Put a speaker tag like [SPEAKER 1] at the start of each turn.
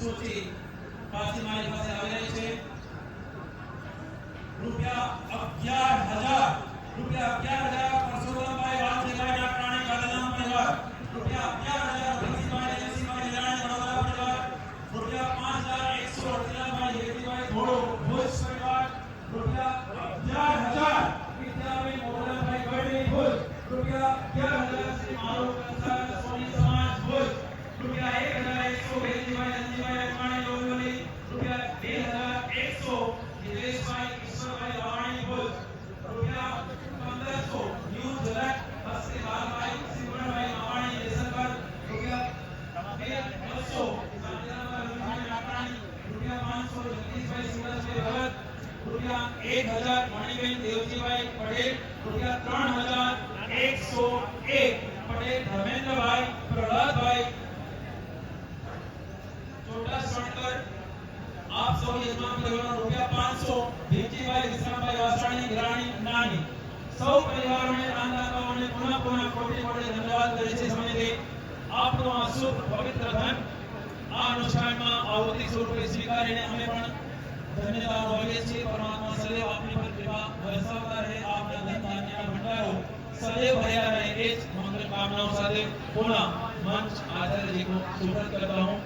[SPEAKER 1] सूची पाછી મારી પાસે આવી રહી છે રૂપિયા 11,000 પરસોત્તમભાઈ વાલજીભાઈના પ્રાણી ગાદલાના પરિવાર રૂપિયા 11,000 ભીમજીભાઈ જયસિંહભાઈ લેરાણી વડોદરા પરિવાર રૂપિયા 5,100 અર્ચનાભાઈ હેતીભાઈ ધોળો ભુજ પરિવાર રૂપિયા 11,000 વિદ્યાબેન મોહનભાઈ ગઢવી ભુજ રૂપિયા 11,000 શ્રી મારું કંસાર સોની સમાજ ભુજ રૂપિયા 1,100 હેતીભાઈ નંદીભાઈ અકવાણી લોહીવલી રૂપિયા 2,100 નિલેશભાઈ ઈશ્વરભાઈ રાવાણી ભુજ રૂપિયા 1,500 ન્યૂ ઝલક હસ્તી લાલભાઈ સિમરણભાઈ માવાણી દેસરકર રૂપિયા 2,200 સાંજનાભાઈ રાવાણી રૂપિયા 500 જગદીશભાઈ સુરજભાઈ ભગત રૂપિયા 1,000 મણિબેન દેવજીભાઈ પટેલ રૂપિયા 3,101 પટેલ ધર્મેન્દ્રભાઈ પ્રહલાદભાઈ ચોટાસણકર आप सब यजमान परिवार रुपया 500 भीमजीभाई विश्रामभाई वासाणी ग्राणी नानी सौ परिवारों ने दानदाताओं ने पुनः कोटि कोटि धन्यवाद करे છે સમયે આપનો આ શુભ પવિત્ર ધન આ અનુષ્ઠાનમાં આहुति સ્વરૂપે સ્વીકારીને અમે પણ ધન્યવાદ હોઈએ છીએ પરમાત્મા સદૈવ આપની પર કૃપા વરસાવતા રહે આપના ધન ધાન્યના ભંડારો સદૈવ ભર્યા રહે એ જ મંગલ કામનાઓ સાથે પુનઃ મંચ આધાર जी को सुप्रत करता हूं।